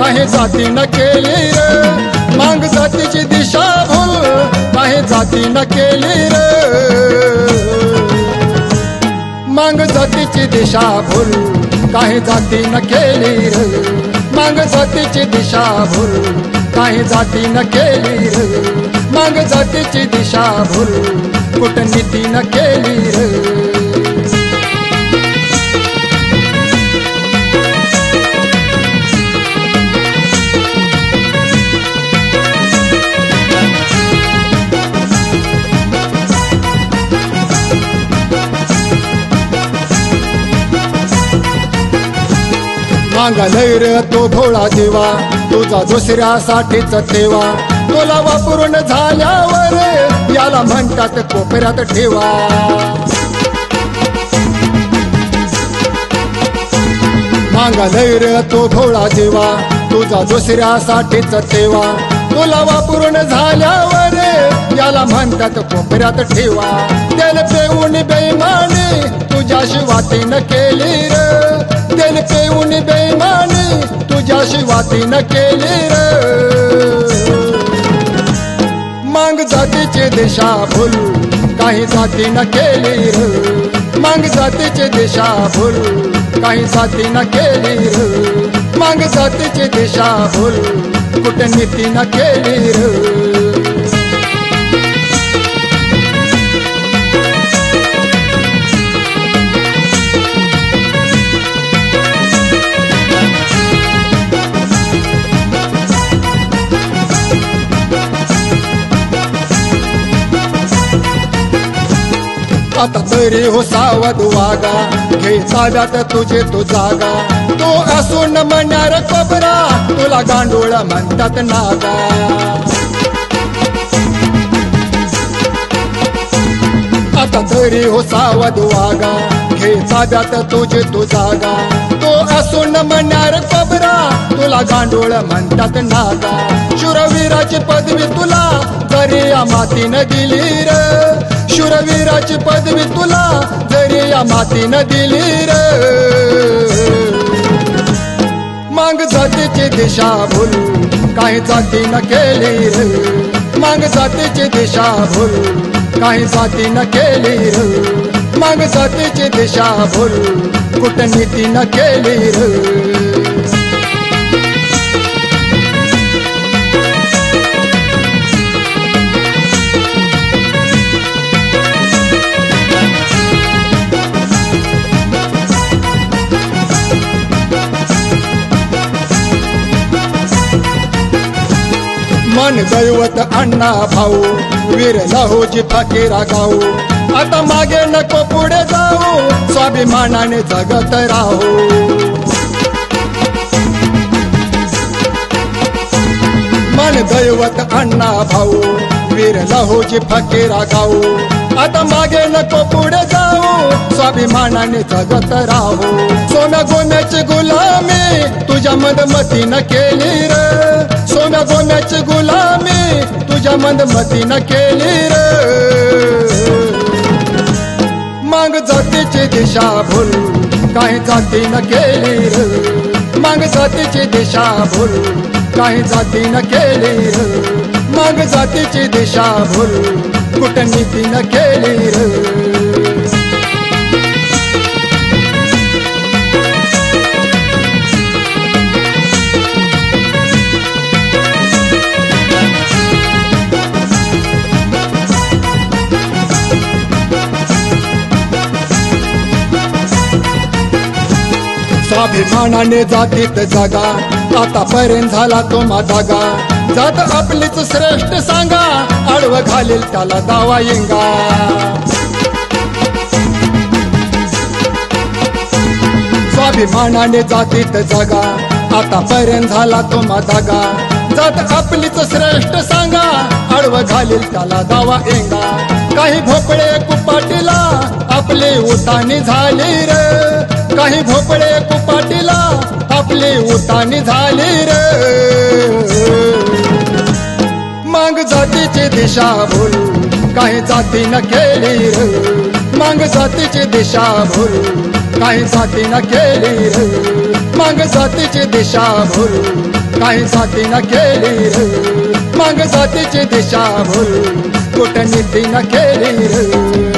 काही जातीनं केली रे मांग जातीची दिशा भूल काही जातीनं केली रे मांग जातीची दिशा भूल काही जातीनं केली रे मांग जातीची दिशा भूल काही जातीनं केली रे मांग जातीची दिशा भूल कूटनीतीनं केली रे मागालय रे तो भोळा देवा तुझा दुसऱ्यासाठीच ठेवा तुला वापरून झाल्यावर याला म्हणतात कोपऱ्यात ठेवा मागालय रे तो भोळा देवा तुझा दुसऱ्यासाठीच ठेवा तुला वापरून झाल्यावर याला म्हणतात कोपऱ्यात ठेवा तेल पेऊन बेईमानी तुझ्याशी वातीनं केली रे तेल पेऊन बेईमानी तुझ्याशी वातीनं केली रे मांग जातीचे दिशा भूल काही जातीनं केली रे मांग जातीचे दिशा भूल काही जातीनं केली रे मांग जातीची दिशा भूल कूटनीतीनं केली रे आता तरी हो सावध वागा घे ताब्यात तुझे तो जागा तो असून म्हणणार कोबरा तुला गांडूळ म्हणतात नागा आता तरी हो सावध वागा घे ताब्यात तुझे तो जागा तो असून म्हणणार कोबरा तुला गांडूळ म्हणतात नागा शूरवीराची पदवी तुला तरी या मातीनं दिली रे शूरवीराची पदवी तुला जरी या मातीनं दिली रे मांग जातीची दिशा भूल काही जातीनं केली रे मांग जातीची दिशा भूल काही जातीनं केली रे मांग जातीची दिशा भूल कूटनीतीनं केली रे मन दैवत अण्णा भाऊ वीर लहोजी फकीरा गाऊ आता मागे नको पुढे जाऊ स्वाभिमानाने जगत राहू मन दैवत अण्णा भाऊ वीर लहोजी फकीरा गाऊ आता मागे नको पुढे जाऊ स्वाभिमानाने जगत राहू सोन्या गोम्याची गुलामी तुझ्या मंदमतीनं केली रे सोन्या गोम्याची गुलामी तुझ्या मंदमतीनं केली रे मांग जातीची दिशा भूल काही जातीनं केली रे मांग जातीची दिशा भूल काही जातीनं केली रे मांग जातीची दिशा भूल कूटनीतीनं केली रे स्वाभिमानाने जातीत जगा आतापर्यंत झाला तो माधागा जात आपलीच श्रेष्ठ सांगा आडव घालेल त्याला दावा येंगा स्वाभिमानाने जातीत जगा आतापर्यंत झाला तो माधागा जात आपलीच श्रेष्ठ सांगा आडव घालेल त्याला दावा येंगा काही भोपळे कुपाटीला आपली उतानी झाली रे काही भोपळे कुपाटीला आपली उतानी झाली रे मांग जातीची दिशा भूल काही जातीनं केली रे मांग जातीची दिशा भूल काही जातीनं केली रे मग जातीची दिशाभूल काही जातीनं केली रे मग जातीची दिशाभूल कूटनीतीनं केली रे